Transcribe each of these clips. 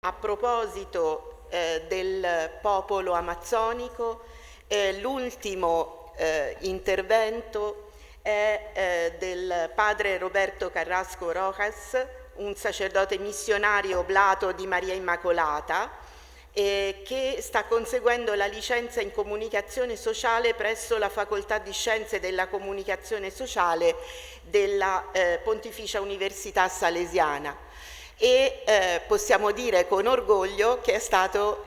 A proposito del popolo amazzonico, l'ultimo intervento è del padre Roberto Carrasco Rojas, un sacerdote missionario oblato di Maria Immacolata, che sta conseguendo la licenza in comunicazione sociale presso la Facoltà di Scienze della Comunicazione Sociale della Pontificia Università Salesiana. E possiamo dire con orgoglio che è stato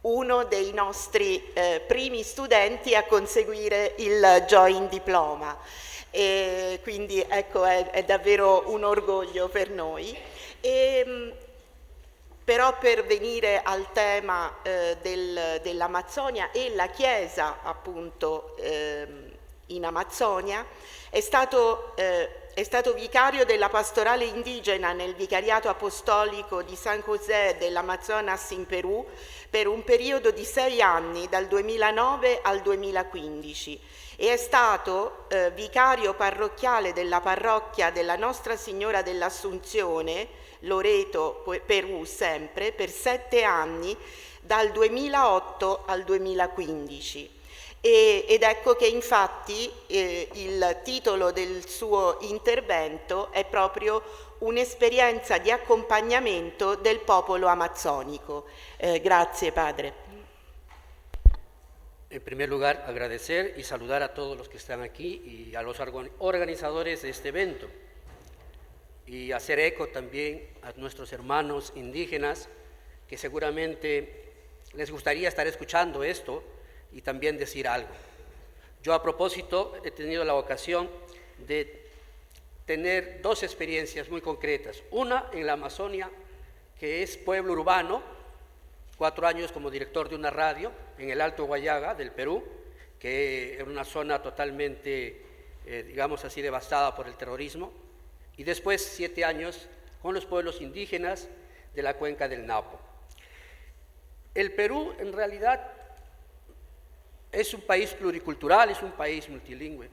uno dei nostri primi studenti a conseguire il Joint Diploma, e quindi ecco è davvero un orgoglio per noi. Però per venire al tema dell'Amazzonia e la Chiesa appunto in Amazzonia, è stato vicario della pastorale indigena nel vicariato apostolico di San José dell'Amazonas in Perù per un periodo di 6 anni, dal 2009 al 2015, e è stato vicario parrocchiale della parrocchia della Nostra Signora dell'Assunzione, Loreto, Perù sempre, per 7 anni, dal 2008 al 2015. Ed ecco che infatti il titolo del suo intervento è proprio un'esperienza di accompagnamento del popolo amazzonico. Grazie, Padre. En primer lugar, agradecer y saludar a todos los que están aquí y a los organizadores de este evento. Y hacer eco también a nuestros hermanos indígenas que seguramente les gustaría estar escuchando esto y también decir algo. Yo a propósito he tenido la ocasión de tener 2 experiencias muy concretas. Una en la Amazonia, que es pueblo urbano, 4 años como director de una radio en el Alto Guayaga del Perú, que era una zona totalmente, digamos así, devastada por el terrorismo. Y después 7 años con los pueblos indígenas de la cuenca del Napo. El Perú en realidad es un país pluricultural, es un país multilingüe.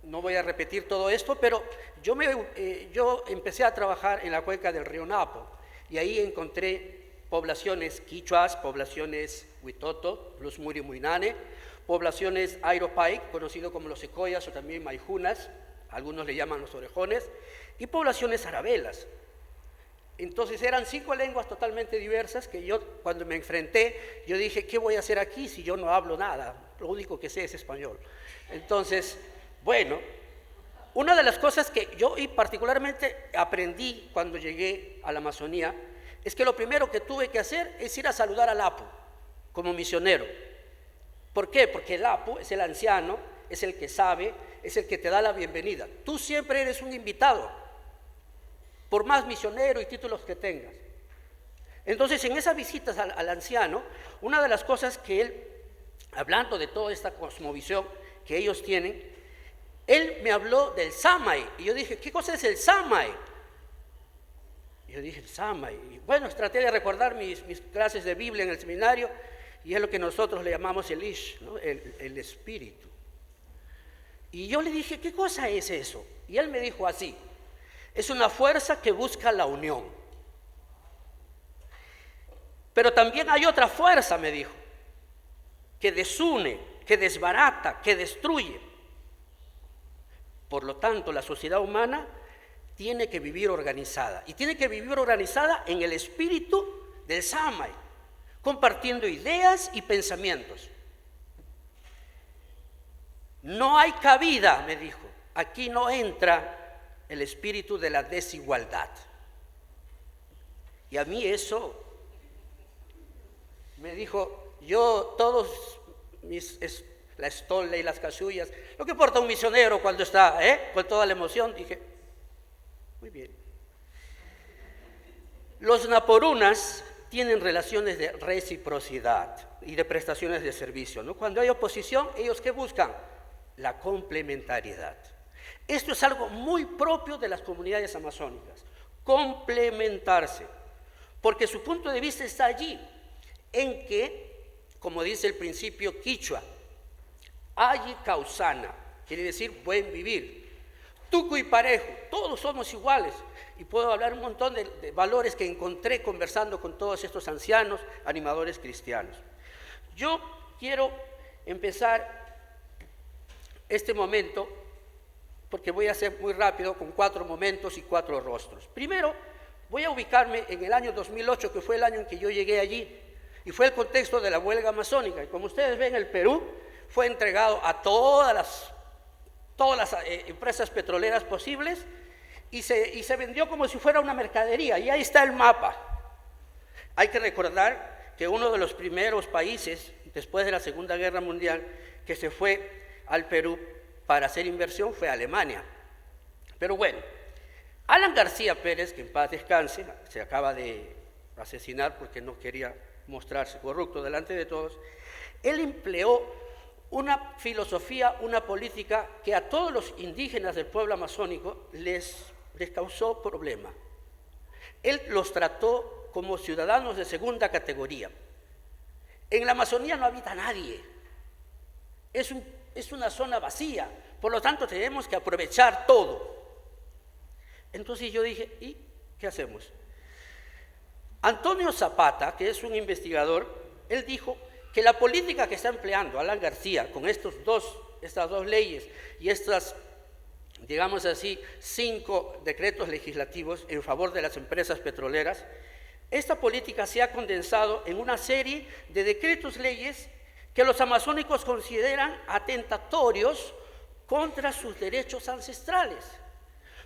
No voy a repetir todo esto, pero yo empecé a trabajar en la cuenca del río Napo y ahí encontré poblaciones quichuas, poblaciones huitoto, los murimuinane, poblaciones airopaic, conocido como los secoyas o también maijunas, algunos le llaman los orejones, y poblaciones arabelas. Entonces eran 5 lenguas totalmente diversas que yo cuando me enfrenté, yo dije, ¿qué voy a hacer aquí si yo no hablo nada? Lo único que sé es español. Entonces, bueno, una de las cosas que yo y particularmente aprendí cuando llegué a la Amazonía es que lo primero que tuve que hacer es ir a saludar al Apu como misionero. ¿Por qué? Porque el Apu es el anciano, es el que sabe, es el que te da la bienvenida. Tú siempre eres un invitado, por más misionero y títulos que tengas. Entonces, en esas visitas al anciano, una de las cosas que él, hablando de toda esta cosmovisión que ellos tienen, él me habló del Samay, y yo dije, ¿qué cosa es el Samay? Y yo dije, el Samay. Y bueno, traté de recordar mis clases de Biblia en el seminario, y es lo que nosotros le llamamos el Ish, ¿no? el espíritu. Y yo le dije, ¿qué cosa es eso? Y él me dijo así, es una fuerza que busca la unión. Pero también hay otra fuerza, me dijo, que desune, que desbarata, que destruye. Por lo tanto, la sociedad humana tiene que vivir organizada. Y tiene que vivir organizada en el espíritu del Samay, compartiendo ideas y pensamientos. No hay cabida, me dijo, aquí no entra el espíritu de la desigualdad. Y a mí eso me dijo, yo todos la estole y las casullas, lo que porta un misionero cuando está con toda la emoción, dije, muy bien. Los naporunas tienen relaciones de reciprocidad y de prestaciones de servicio, ¿no? Cuando hay oposición, ¿ellos qué buscan? La complementariedad. Esto es algo muy propio de las comunidades amazónicas, complementarse, porque su punto de vista está allí, en que, como dice el principio quichua, ayi causana, quiere decir buen vivir. tuco y parejo, todos somos iguales. Y puedo hablar un montón de valores que encontré conversando con todos estos ancianos animadores cristianos. Yo quiero empezar este momento, porque voy a ser muy rápido, con 4 momentos y 4 rostros. Primero, voy a ubicarme en el año 2008, que fue el año en que yo llegué allí, y fue el contexto de la huelga amazónica. Y como ustedes ven, el Perú fue entregado a todas las empresas petroleras posibles, y se vendió como si fuera una mercadería, y ahí está el mapa. Hay que recordar que uno de los primeros países, después de la Segunda Guerra Mundial, que se fue al Perú para hacer inversión fue Alemania. Pero bueno, Alan García Pérez, que en paz descanse, se acaba de asesinar porque no quería mostrarse corrupto delante de todos, él empleó una filosofía, una política que a todos los indígenas del pueblo amazónico les causó problema. Él los trató como ciudadanos de segunda categoría. En la Amazonía no habita nadie, es una zona vacía, por lo tanto tenemos que aprovechar todo. Entonces yo dije, ¿y qué hacemos? Antonio Zapata, que es un investigador, él dijo que la política que está empleando Alan García con estas dos leyes y estas, digamos así, 5 decretos legislativos en favor de las empresas petroleras, esta política se ha condensado en una serie de decretos leyes que los amazónicos consideran atentatorios contra sus derechos ancestrales.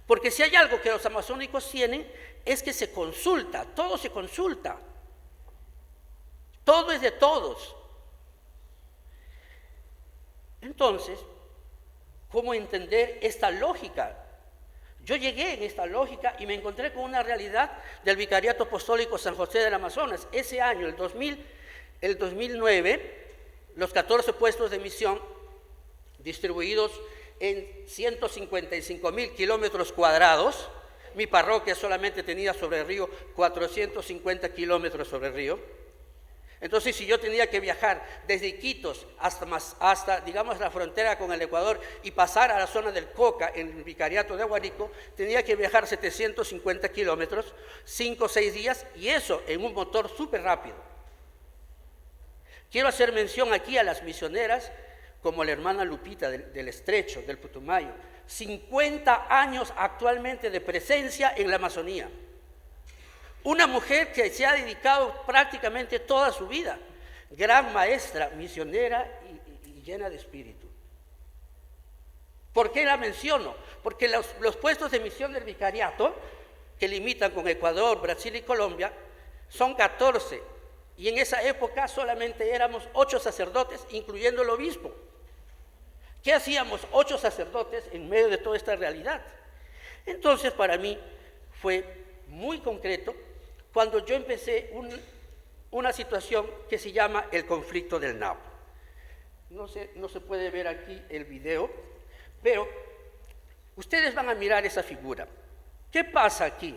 Porque si hay algo que los amazónicos tienen, es que se consulta, todo se consulta. Todo es de todos. Entonces, ¿cómo entender esta lógica? Yo llegué en esta lógica y me encontré con una realidad del Vicariato Apostólico San José del Amazonas. Ese año, el 2009, los 14 puestos de misión distribuidos en 155.000 kilómetros cuadrados. Mi parroquia solamente tenía sobre el río 450 kilómetros sobre el río. Entonces, si yo tenía que viajar desde Iquitos hasta, digamos, la frontera con el Ecuador y pasar a la zona del Coca, en el Vicariato de Aguarico, tenía que viajar 750 kilómetros, 5 o 6 días, y eso en un motor súper rápido. Quiero hacer mención aquí a las misioneras, como la hermana Lupita del Estrecho, del Putumayo, 50 años actualmente de presencia en la Amazonía. Una mujer que se ha dedicado prácticamente toda su vida, gran maestra, misionera y llena de espíritu. ¿Por qué la menciono? Porque los puestos de misión del vicariato, que limitan con Ecuador, Brasil y Colombia, son 14, y en esa época solamente éramos 8 sacerdotes, incluyendo el obispo. ¿Qué hacíamos 8 sacerdotes en medio de toda esta realidad? Entonces, para mí fue muy concreto cuando yo empecé una situación que se llama el conflicto del Napo. No se puede ver aquí el video, pero ustedes van a mirar esa figura. ¿Qué pasa aquí?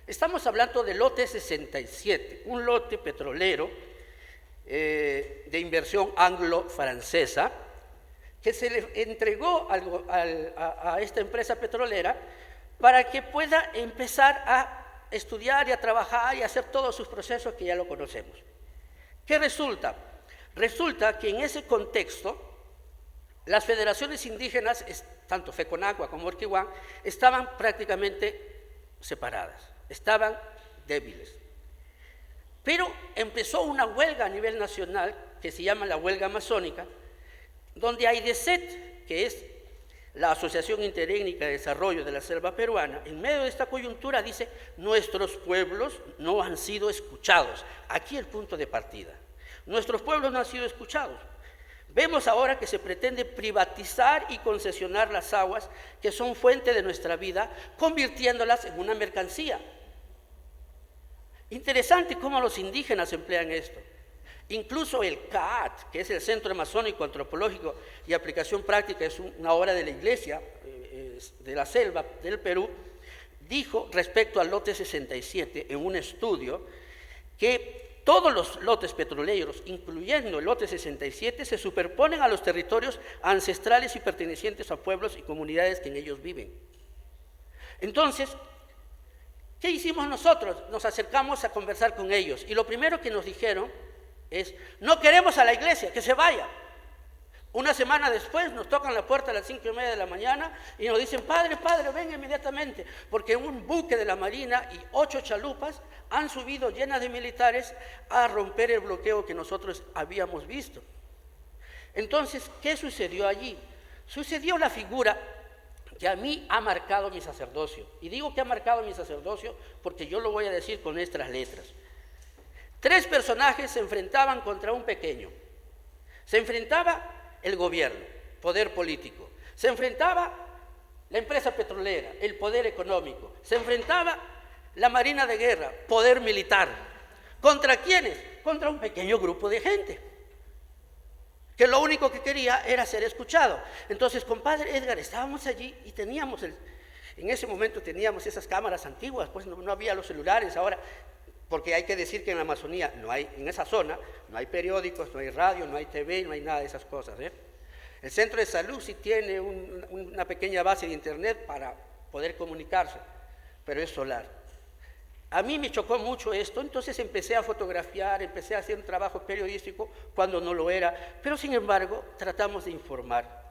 Estamos hablando del lote 67, un lote petrolero de inversión anglo-francesa, que se le entregó a esta empresa petrolera para que pueda empezar a estudiar y a trabajar y a hacer todos sus procesos que ya lo conocemos. ¿Qué resulta? Resulta que en ese contexto las federaciones indígenas, tanto FECONAGUA como Orquihuán, estaban prácticamente separadas, estaban débiles. Pero empezó una huelga a nivel nacional que se llama la huelga amazónica, donde AIDESET, que es la Asociación Interétnica de Desarrollo de la Selva Peruana, en medio de esta coyuntura dice: nuestros pueblos no han sido escuchados. Aquí el punto de partida. Nuestros pueblos no han sido escuchados. Vemos ahora que se pretende privatizar y concesionar las aguas que son fuente de nuestra vida, convirtiéndolas en una mercancía. Interesante cómo los indígenas emplean esto. Incluso el CAAT, que es el Centro Amazónico Antropológico y Aplicación Práctica, es una obra de la Iglesia de la Selva del Perú, dijo respecto al lote 67 en un estudio que todos los lotes petroleros, incluyendo el lote 67, se superponen a los territorios ancestrales y pertenecientes a pueblos y comunidades que en ellos viven. Entonces, ¿qué hicimos nosotros? Nos acercamos a conversar con ellos y lo primero que nos dijeron es: no queremos a la iglesia, que se vaya. Una semana después nos tocan la puerta a las 5:30 de la mañana y nos dicen: padre, venga inmediatamente, porque un buque de la Marina y 8 chalupas han subido llenas de militares a romper el bloqueo que nosotros habíamos visto. Entonces, ¿qué sucedió allí? Sucedió la figura que a mí ha marcado mi sacerdocio. Y digo que ha marcado mi sacerdocio porque yo lo voy a decir con estas letras. 3 personajes se enfrentaban contra un pequeño. Se enfrentaba el gobierno, poder político. Se enfrentaba la empresa petrolera, el poder económico. Se enfrentaba la Marina de Guerra, poder militar. ¿Contra quiénes? Contra un pequeño grupo de gente que lo único que quería era ser escuchado. Entonces, compadre Edgar, estábamos allí y teníamos, en ese momento teníamos esas cámaras antiguas, pues no había los celulares ahora, porque hay que decir que en la Amazonía, en esa zona, no hay periódicos, no hay radio, no hay TV, no hay nada de esas cosas, ¿eh? El centro de salud sí tiene una pequeña base de internet para poder comunicarse, pero es solar. A mí me chocó mucho esto, entonces empecé a fotografiar, empecé a hacer un trabajo periodístico cuando no lo era, pero sin embargo tratamos de informar.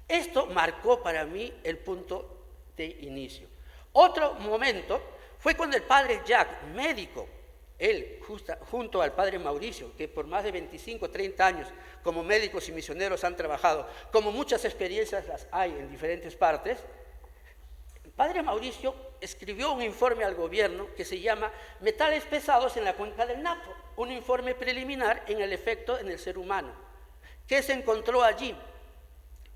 Esto marcó para mí el punto de inicio. Otro momento fue cuando el padre Jack, médico, él junto al padre Mauricio, que por más de 25, 30 años como médicos y misioneros han trabajado, como muchas experiencias las hay en diferentes partes, el padre Mauricio escribió un informe al gobierno que se llama Metales pesados en la cuenca del Napo, un informe preliminar en el efecto en el ser humano. ¿Qué se encontró allí?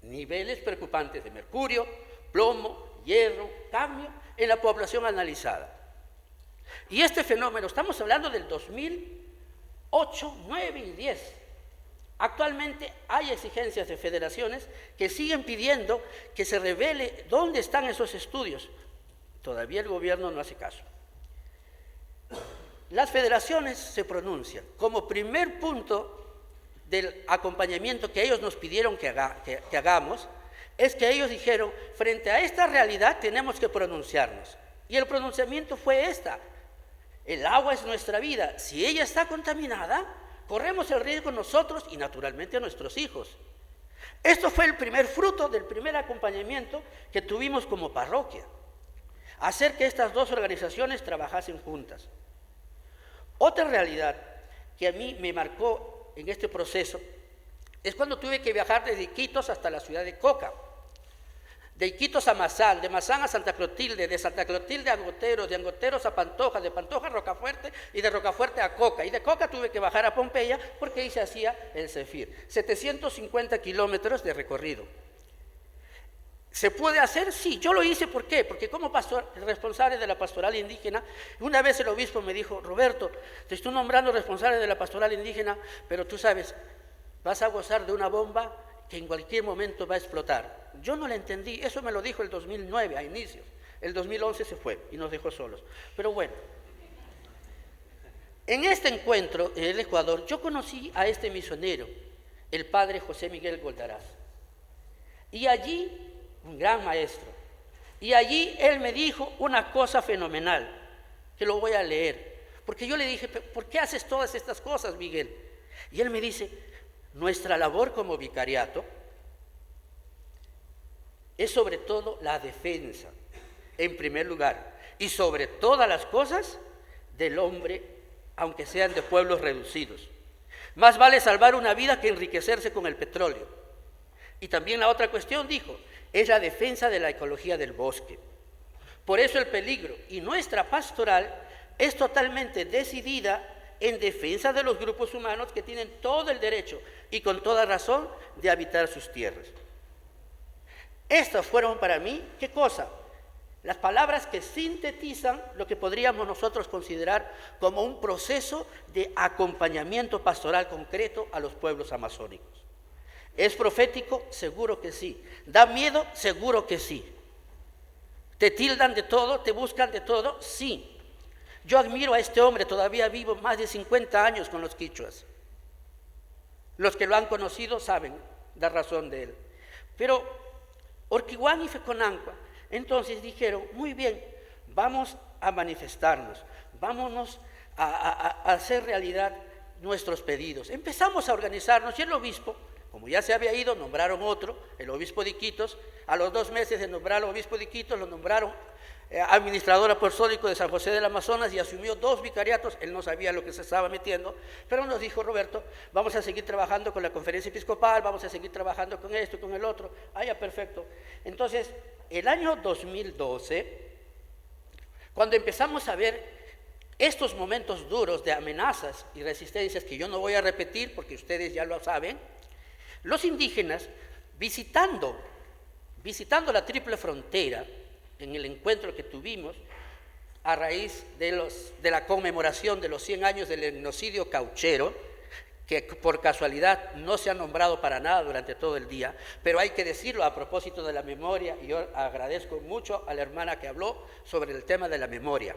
Niveles preocupantes de mercurio, plomo, hierro, cadmio en la población analizada. Y este fenómeno, estamos hablando del 2008, 9 y 10. Actualmente hay exigencias de federaciones que siguen pidiendo que se revele dónde están esos estudios. Todavía el gobierno no hace caso. Las federaciones se pronuncian como primer punto del acompañamiento que ellos nos pidieron que hagamos, es que ellos dijeron: frente a esta realidad tenemos que pronunciarnos. Y el pronunciamiento fue esta: el agua es nuestra vida. Si ella está contaminada, corremos el riesgo nosotros y naturalmente a nuestros hijos. Esto fue el primer fruto del primer acompañamiento que tuvimos como parroquia, hacer que estas 2 organizaciones trabajasen juntas. Otra realidad que a mí me marcó en este proceso es cuando tuve que viajar desde Iquitos hasta la ciudad de Coca, de Iquitos a Mazán, de Mazán a Santa Clotilde, de Santa Clotilde a Angoteros, de Angoteros a Pantoja, de Pantoja a Rocafuerte y de Rocafuerte a Coca. Y de Coca tuve que bajar a Pompeya porque ahí se hacía el CEFIR. 750 kilómetros de recorrido. ¿Se puede hacer? Sí, yo lo hice. ¿Por qué? Porque como responsable de la pastoral indígena, una vez el obispo me dijo: Roberto, te estoy nombrando responsable de la pastoral indígena, pero tú sabes, vas a gozar de una bomba que en cualquier momento va a explotar. Yo no la entendí, eso me lo dijo el 2009 a inicios. El 2011 se fue y nos dejó solos. Pero bueno, en este encuentro en el Ecuador yo conocí a este misionero, el padre José Miguel Goldaraz. Y allí, un gran maestro, y allí él me dijo una cosa fenomenal, que lo voy a leer, porque yo le dije: ¿por qué haces todas estas cosas, Miguel? Y él me dice: nuestra labor como vicariato es sobre todo la defensa, en primer lugar, y sobre todas las cosas del hombre, aunque sean de pueblos reducidos. Más vale salvar una vida que enriquecerse con el petróleo. Y también la otra cuestión, dijo, es la defensa de la ecología del bosque. Por eso el peligro, y nuestra pastoral es totalmente decidida en defensa de los grupos humanos que tienen todo el derecho y con toda razón de habitar sus tierras. Estas fueron para mí, ¿qué cosa? Las palabras que sintetizan lo que podríamos nosotros considerar como un proceso de acompañamiento pastoral concreto a los pueblos amazónicos. ¿Es profético? Seguro que sí. ¿Da miedo? Seguro que sí. ¿Te tildan de todo? ¿Te buscan de todo? Sí. Yo admiro a este hombre, todavía vivo más de 50 años con los quichuas. Los que lo han conocido saben la razón de él. Pero Orquihuán y Feconancua, Entonces dijeron, muy bien, vamos a manifestarnos, vámonos a hacer realidad nuestros pedidos. Empezamos a organizarnos y el obispo, como ya se había ido, nombraron otro, el obispo de Iquitos. A los 2 meses de nombrar al obispo de Iquitos, lo nombraron administrador apostólico de San José del Amazonas y asumió 2 vicariatos. Él no sabía lo que se estaba metiendo, pero nos dijo, Roberto, vamos a seguir trabajando con la conferencia episcopal, vamos a seguir trabajando con esto y con el otro. Ah, ya, perfecto. Entonces, el año 2012, cuando empezamos a ver estos momentos duros de amenazas y resistencias, que yo no voy a repetir porque ustedes ya lo saben, los indígenas, visitando la triple frontera, en el encuentro que tuvimos a raíz de la conmemoración de los 100 años del genocidio cauchero, que por casualidad no se ha nombrado para nada durante todo el día, pero hay que decirlo a propósito de la memoria, y yo agradezco mucho a la hermana que habló sobre el tema de la memoria.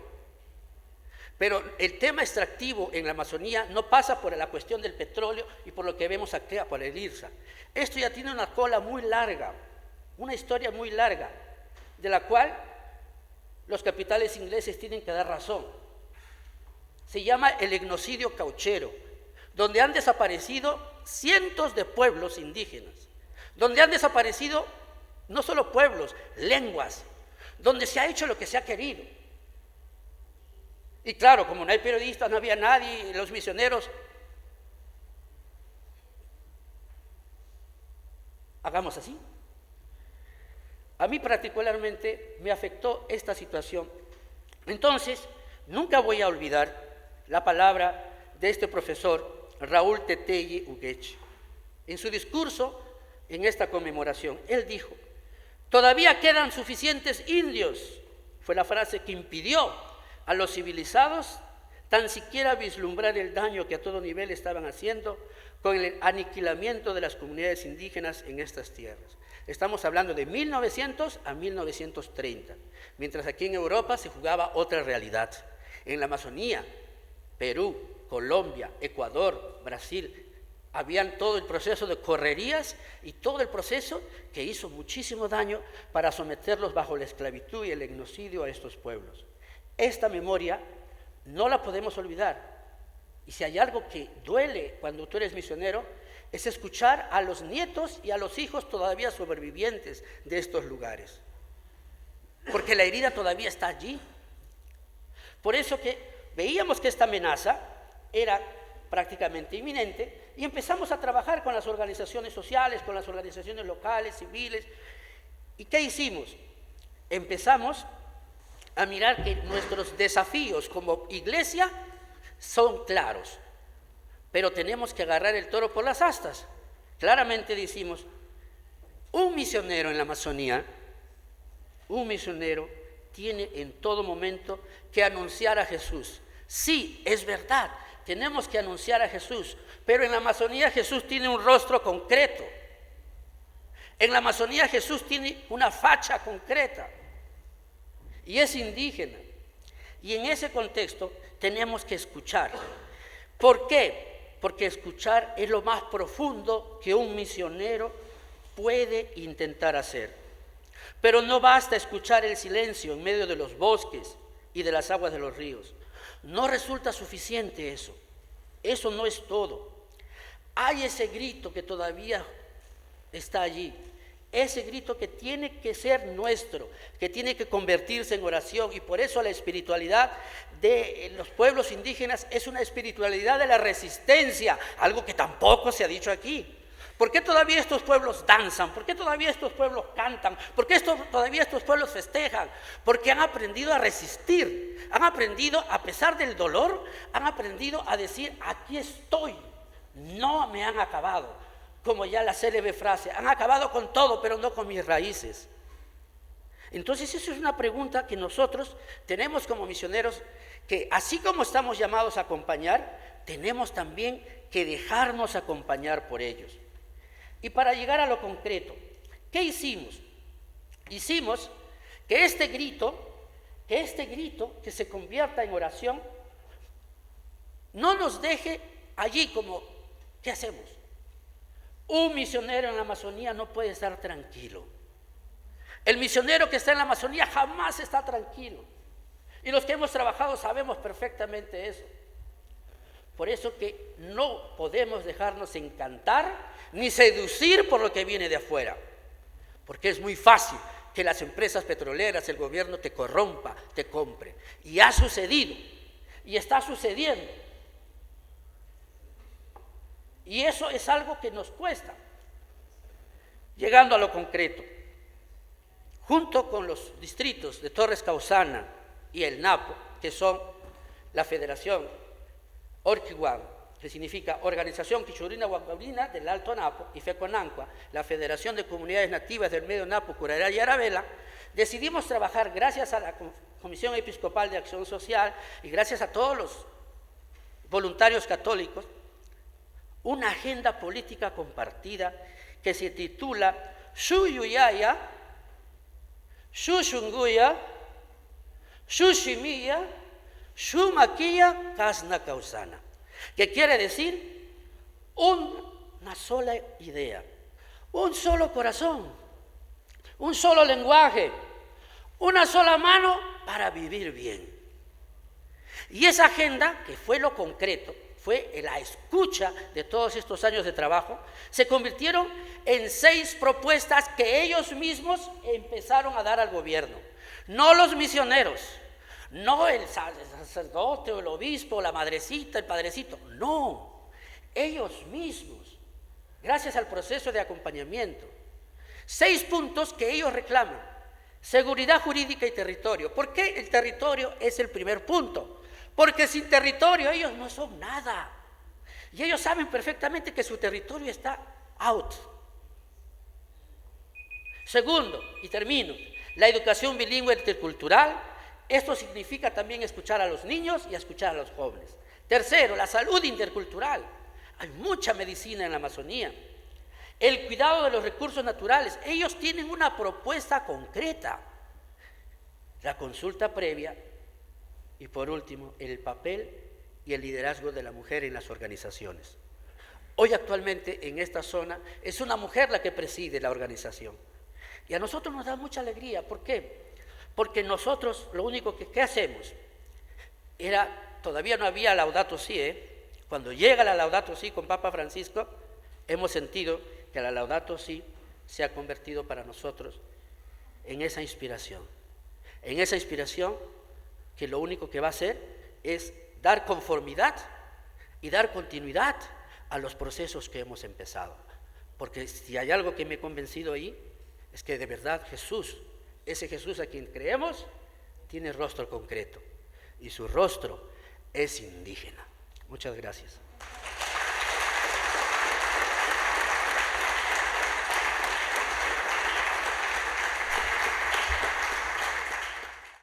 Pero el tema extractivo en la Amazonía no pasa por la cuestión del petróleo y por lo que vemos aquí, por el IRSA. Esto ya tiene una cola muy larga, una historia muy larga, de la cual los capitales ingleses tienen que dar razón. Se llama el genocidio cauchero, donde han desaparecido cientos de pueblos indígenas, donde han desaparecido no solo pueblos, lenguas, donde se ha hecho lo que se ha querido. Y claro, como no hay periodistas, no había nadie, los misioneros, hagamos así. A mí particularmente me afectó esta situación. Entonces, nunca voy a olvidar la palabra de este profesor, Raúl Teteye Uguechi. En su discurso, en esta conmemoración, él dijo, todavía quedan suficientes indios, fue la frase que impidió a los civilizados tan siquiera vislumbrar el daño que a todo nivel estaban haciendo con el aniquilamiento de las comunidades indígenas en estas tierras. Estamos hablando de 1900 a 1930, mientras aquí en Europa se jugaba otra realidad. En la Amazonía, Perú, Colombia, Ecuador, Brasil, habían todo el proceso de correrías y todo el proceso que hizo muchísimo daño para someterlos bajo la esclavitud y el genocidio a estos pueblos. Esta memoria no la podemos olvidar. Y si hay algo que duele cuando tú eres misionero, es escuchar a los nietos y a los hijos todavía sobrevivientes de estos lugares. Porque la herida todavía está allí. Por eso que veíamos que esta amenaza era prácticamente inminente y empezamos a trabajar con las organizaciones sociales, con las organizaciones locales, civiles. ¿Y qué hicimos? Empezamos a mirar que nuestros desafíos como iglesia son claros, pero tenemos que agarrar el toro por las astas. Claramente decimos, un misionero en la Amazonía, un misionero tiene en todo momento que anunciar a Jesús. Sí, es verdad, tenemos que anunciar a Jesús, pero en la Amazonía Jesús tiene un rostro concreto. En la Amazonía Jesús tiene una facha concreta y es indígena. Y en ese contexto tenemos que escuchar. ¿Por qué? Porque escuchar es lo más profundo que un misionero puede intentar hacer. Pero no basta escuchar el silencio en medio de los bosques y de las aguas de los ríos. No resulta suficiente eso. Eso no es todo. Hay ese grito que todavía está allí. Ese grito que tiene que ser nuestro, que tiene que convertirse en oración, y por eso la espiritualidad de los pueblos indígenas es una espiritualidad de la resistencia, algo que tampoco se ha dicho aquí. ¿Por qué todavía estos pueblos danzan? ¿Por qué todavía estos pueblos cantan? ¿Por qué todavía estos pueblos festejan? Porque han aprendido a resistir, han aprendido, a pesar del dolor, han aprendido a decir, aquí estoy, no me han acabado. Como ya la célebre frase, han acabado con todo, pero no con mis raíces. Entonces, eso es una pregunta que nosotros tenemos como misioneros, que así como estamos llamados a acompañar, tenemos también que dejarnos acompañar por ellos. Y para llegar a lo concreto, ¿qué hicimos? Hicimos que este grito que se convierta en oración, no nos deje allí como, ¿qué hacemos? Un misionero en la Amazonía no puede estar tranquilo. El misionero que está en la Amazonía jamás está tranquilo. Y los que hemos trabajado sabemos perfectamente eso. Por eso que no podemos dejarnos encantar ni seducir por lo que viene de afuera. Porque es muy fácil que las empresas petroleras, el gobierno te corrompa, te compre. Y ha sucedido. Y está sucediendo. Y eso es algo que nos cuesta. Llegando a lo concreto, junto con los distritos de Torres Causana y el Napo, que son la Federación Orquihuan, que significa Organización Quichurina Huancabrina del Alto Napo, y FECONANCUA, la Federación de Comunidades Nativas del Medio Napo, Curará y Arabela, decidimos trabajar gracias a la Comisión Episcopal de Acción Social y gracias a todos los voluntarios católicos, una agenda política compartida que se titula Shuyuyaya, Shushunguya, Shushimiya, Shumaquilla, Casna Causana, que quiere decir una sola idea, un solo corazón, un solo lenguaje, una sola mano para vivir bien. Y esa agenda, que fue lo concreto, fue la escucha de todos estos años de trabajo, se convirtieron en 6 propuestas que ellos mismos empezaron a dar al gobierno. No los misioneros, no el sacerdote o el obispo, la madrecita, el padrecito, no, ellos mismos, gracias al proceso de acompañamiento. 6 puntos que ellos reclaman: seguridad jurídica y territorio. ¿Por qué el territorio es el primer punto? Porque sin territorio ellos no son nada. Y ellos saben perfectamente que su territorio está out. Segundo, y termino, la educación bilingüe intercultural. Esto significa también escuchar a los niños y escuchar a los jóvenes. Tercero, la salud intercultural. Hay mucha medicina en la Amazonía. El cuidado de los recursos naturales. Ellos tienen una propuesta concreta. La consulta previa. Y por último, el papel y el liderazgo de la mujer en las organizaciones. Hoy actualmente en esta zona es una mujer la que preside la organización. Y a nosotros nos da mucha alegría. ¿Por qué? Porque nosotros lo único que hacemos era, todavía no había Laudato Si, cuando llega la Laudato Si con Papa Francisco, hemos sentido que la Laudato Si se ha convertido para nosotros en esa inspiración que lo único que va a hacer es dar conformidad y dar continuidad a los procesos que hemos empezado. Porque si hay algo que me he convencido ahí, es que de verdad Jesús, ese Jesús a quien creemos, tiene rostro concreto y su rostro es indígena. Muchas gracias.